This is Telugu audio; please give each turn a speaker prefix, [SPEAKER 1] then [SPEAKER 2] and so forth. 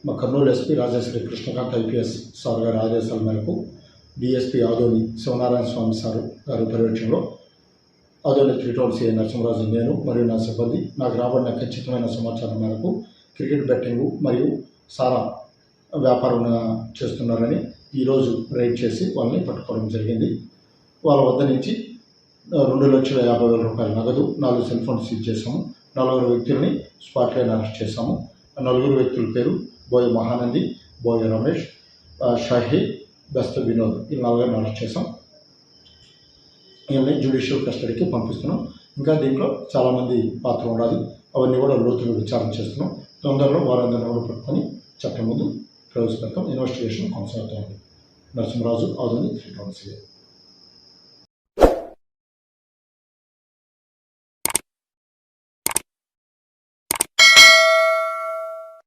[SPEAKER 1] మా Kurnool SP Rajashree Krishnakanth IPS sir గారి ఆదేశాల మేరకు డిఎస్పీ ఆదోని శివనారాయణ స్వామి సార్ గారి పర్యవేక్షణలో ఆదోని 3 టౌన్ సిఐ నరసింహరాజు నేను మరియు నా సిబ్బంది నాకు రాబడిన ఖచ్చితమైన సమాచారం మేరకు క్రికెట్ బెట్టింగ్ మరియు సారా వ్యాపారం చేస్తున్నారని ఈరోజు రైడ్ చేసి వాళ్ళని పట్టుకోవడం జరిగింది. వాళ్ళ వద్ద నుంచి 2,50,000 రూపాయల నగదు, 4 సెల్ ఫోన్స్ సీజ్ చేశాము. 4 వ్యక్తులని స్పాట్లైన్ అరెస్ట్ చేశాము. 4 వ్యక్తుల పేరు బోయ మహానంది, బోయ రమేష్, షాహీద్, బెస్త వినోద్, ఈ 4 అరెస్ట్ చేశాం. వీళ్ళని జ్యుడిషియల్ కస్టడీకి పంపిస్తున్నాం. ఇంకా దీంట్లో చాలామంది పాత్ర ఉండాలి, అవన్నీ కూడా లోతుగా విచారణ చేస్తున్నాం. తొందరలో వారందరినీ కూడా పట్టుకొని చట్టం ముందు ప్రవేశపెడతాం. ఇన్వెస్టిగేషన్ కొనసాగుతుంది. Narasimharaju, Adoni 3 town CI.